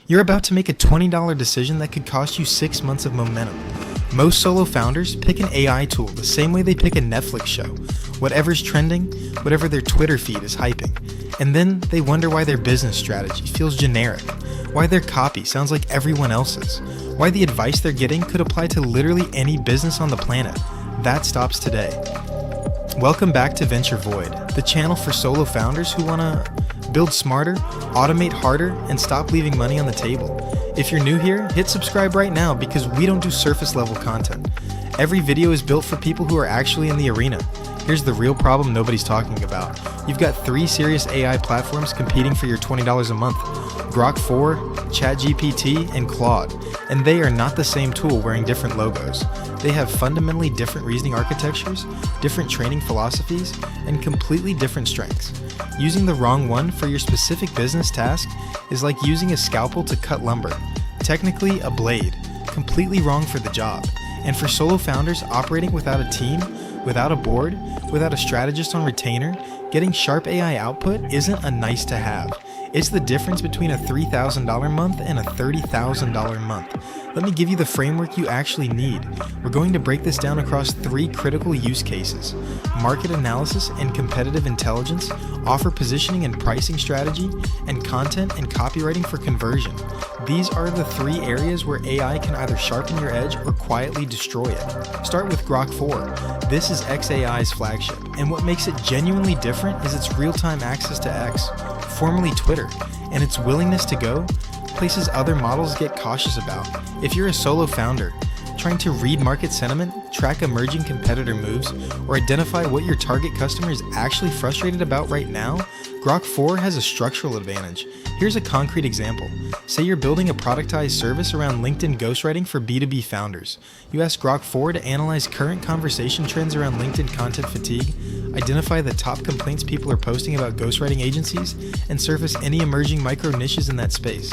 You're about to make a $20 decision that could cost you 6 months of momentum. Most solo founders pick an AI tool the same way they pick a Netflix show, whatever's trending, whatever their Twitter feed is hyping. And then they wonder why their business strategy feels generic, why their copy sounds like everyone else's, why the advice they're getting could apply to literally any business on the planet. That stops today. Welcome back to Venture Void, the channel for solo founders who want to build smarter, automate harder, and stop leaving money on the table. If you're new here, hit subscribe right now because we don't do surface level content. Every video is built for people who are actually in the arena. Here's the real problem nobody's talking about. You've got 3 serious AI platforms competing for your $20 a month. Grok 4, ChatGPT, and Claude. And they are not the same tool wearing different logos. They have fundamentally different reasoning architectures, different training philosophies, and completely different strengths. Using the wrong one for your specific business task is like using a scalpel to cut lumber. Technically, a blade. Completely wrong for the job. And for solo founders operating without a team, without a board, without a strategist on retainer, getting sharp AI output isn't a nice to have. It's the difference between a $3,000 month and a $30,000 month. Let me give you the framework you actually need. We're going to break this down across 3 critical use cases: market analysis and competitive intelligence, offer positioning and pricing strategy, and content and copywriting for conversion. These are the 3 areas where AI can either sharpen your edge or quietly destroy it. Start with Grok 4. This is xAI's flagship, and what makes it genuinely different is its real-time access to X, formerly Twitter, and its willingness to go places other models get cautious about. If you're a solo founder trying to read market sentiment, track emerging competitor moves, or identify what your target customer is actually frustrated about right now, Grok 4 has a structural advantage. Here's a concrete example. Say you're building a productized service around LinkedIn ghostwriting for B2B founders. You ask Grok 4 to analyze current conversation trends around LinkedIn content fatigue, identify the top complaints people are posting about ghostwriting agencies, and surface any emerging micro niches in that space.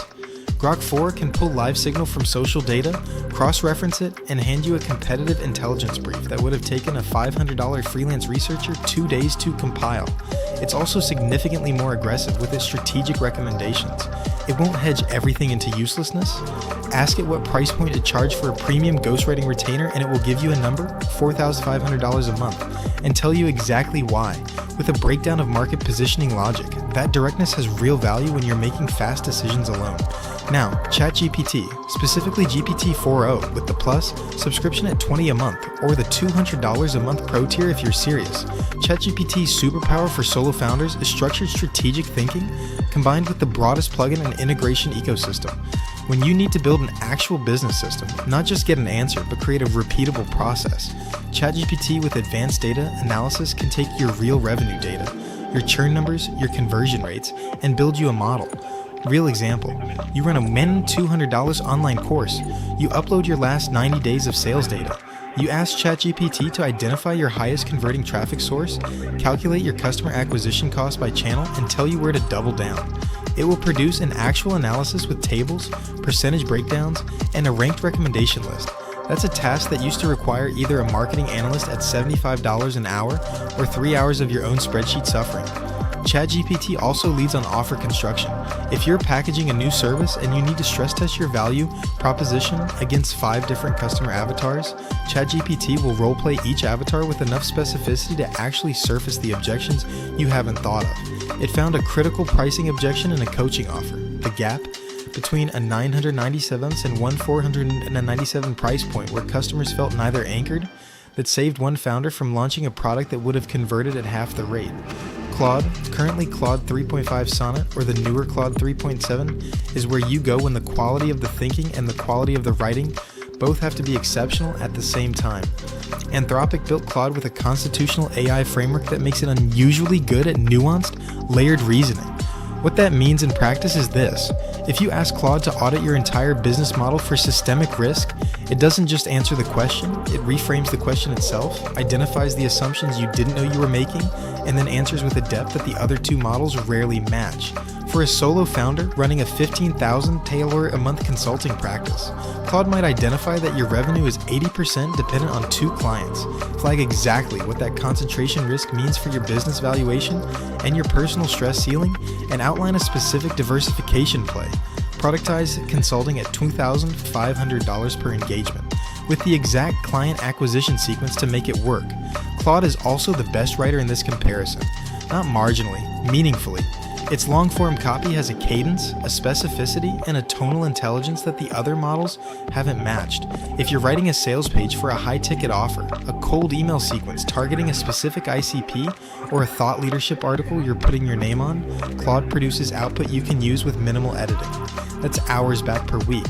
Grok 4 can pull live signal from social data, cross-reference it, and hand you a competitive intelligence brief that would have taken a $500 freelance researcher 2 days to compile. It's also significantly more aggressive with its strategic recommendations. It won't hedge everything into uselessness. Ask it what price point to charge for a premium ghostwriting retainer and it will give you a number, $4,500 a month, and tell you exactly why, with a breakdown of market positioning logic. That directness has real value when you're making fast decisions alone. Now, ChatGPT, specifically GPT-4o with the Plus, subscription at $20 a month, or the $200 a month Pro tier if you're serious. ChatGPT's superpower for solo founders is structured strategic thinking combined with the broadest plugin and integration ecosystem. When you need to build an actual business system, not just get an answer, but create a repeatable process, ChatGPT with advanced data analysis can take your real revenue data, your churn numbers, your conversion rates, and build you a model. Real example, you run a $200 online course. You upload your last 90 days of sales data. You ask ChatGPT to identify your highest converting traffic source, calculate your customer acquisition cost by channel, and tell you where to double down. It will produce an actual analysis with tables, percentage breakdowns, and a ranked recommendation list. That's a task that used to require either a marketing analyst at $75 an hour or 3 hours of your own spreadsheet suffering. ChatGPT also leads on offer construction. If you're packaging a new service and you need to stress test your value proposition against 5 different customer avatars, ChatGPT will roleplay each avatar with enough specificity to actually surface the objections you haven't thought of. It found a critical pricing objection in a coaching offer, the gap between a $997 and $1,497 price point where customers felt neither anchored, that saved one founder from launching a product that would have converted at half the rate. Claude, currently Claude 3.5 Sonnet or the newer Claude 3.7, is where you go when the quality of the thinking and the quality of the writing both have to be exceptional at the same time. Anthropic built Claude with a constitutional AI framework that makes it unusually good at nuanced, layered reasoning. What that means in practice is this: if you ask Claude to audit your entire business model for systemic risk, it doesn't just answer the question, it reframes the question itself, identifies the assumptions you didn't know you were making, and then answers with a depth that the other 2 models rarely match. For a solo founder running a $15,000 a month consulting practice, Claude might identify that your revenue is 80% dependent on 2 clients, flag exactly what that concentration risk means for your business valuation and your personal stress ceiling, and outline a specific diversification play. productize consulting at $2,500 per engagement, with the exact client acquisition sequence to make it work. Claude is also the best writer in this comparison, not marginally, meaningfully. Its long-form copy has a cadence, a specificity, and a tonal intelligence that the other models haven't matched. If you're writing a sales page for a high-ticket offer, a cold email sequence targeting a specific ICP, or a thought leadership article you're putting your name on, Claude produces output you can use with minimal editing. That's hours back per week.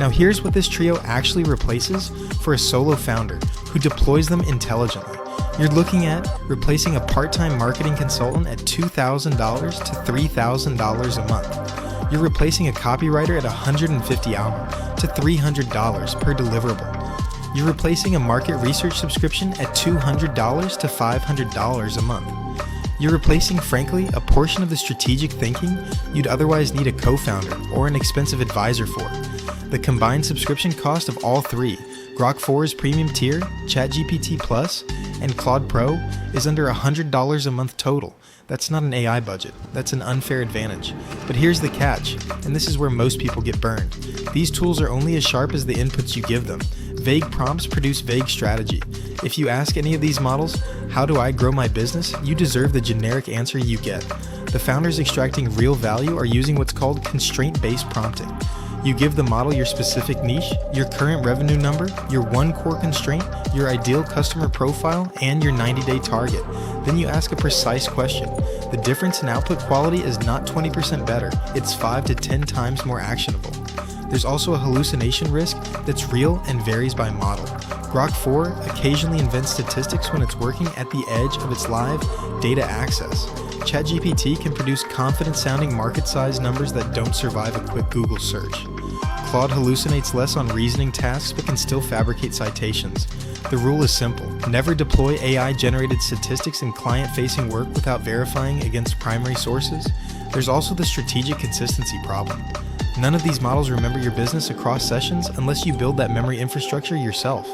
Now here's what this trio actually replaces for a solo founder who deploys them intelligently. You're looking at replacing a part-time marketing consultant at $2,000 to $3,000 a month. You're replacing a copywriter at $150 to $300 per deliverable. You're replacing a market research subscription at $200 to $500 a month. You're replacing, frankly, a portion of the strategic thinking you'd otherwise need a co-founder or an expensive advisor for. The combined subscription cost of all three, Grok 4's premium tier, ChatGPT Plus, and Claude Pro, is under $100 a month total. That's not an AI budget. That's an unfair advantage. But here's the catch, and this is where most people get burned. These tools are only as sharp as the inputs you give them. Vague prompts produce vague strategy. If you ask any of these models, how do I grow my business? You deserve the generic answer you get. The founders extracting real value are using what's called constraint-based prompting. You give the model your specific niche, your current revenue number, your one core constraint, your ideal customer profile, and your 90-day target. Then you ask a precise question. The difference in output quality is not 20% better, it's 5 to 10 times more actionable. There's also a hallucination risk that's real and varies by model. Grok 4 occasionally invents statistics when it's working at the edge of its live data access. ChatGPT can produce confident-sounding market-size numbers that don't survive a quick Google search. Claude hallucinates less on reasoning tasks but can still fabricate citations. The rule is simple. Never deploy AI-generated statistics in client-facing work without verifying against primary sources. There's also the strategic consistency problem. None of these models remember your business across sessions unless you build that memory infrastructure yourself.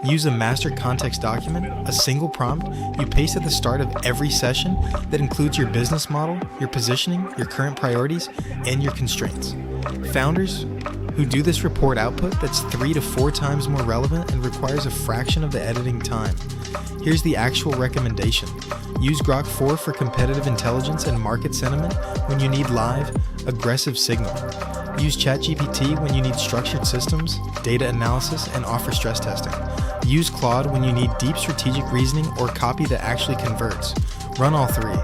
Use a master context document, a single prompt you paste at the start of every session that includes your business model, your positioning, your current priorities, and your constraints. Founders who do this report output that's 3 to 4 times more relevant and requires a fraction of the editing time. Here's the actual recommendation. Use Grok 4 for competitive intelligence and market sentiment when you need live, aggressive signal. Use ChatGPT when you need structured systems, data analysis, and offer stress testing. Use Claude when you need deep strategic reasoning or copy that actually converts. Run all three.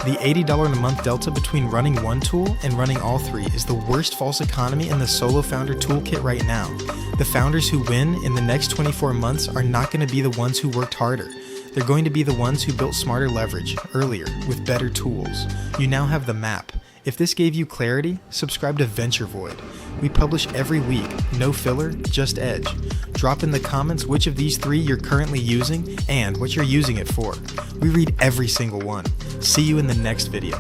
The $80 a month delta between running one tool and running all three is the worst false economy in the solo founder toolkit right now. The founders who win in the next 24 months are not going to be the ones who worked harder. They're going to be the ones who built smarter leverage earlier with better tools. You now have the map. If this gave you clarity, subscribe to Venture Void. We publish every week, no filler, just edge. Drop in the comments which of these three you're currently using and what you're using it for. We read every single one. See you in the next video.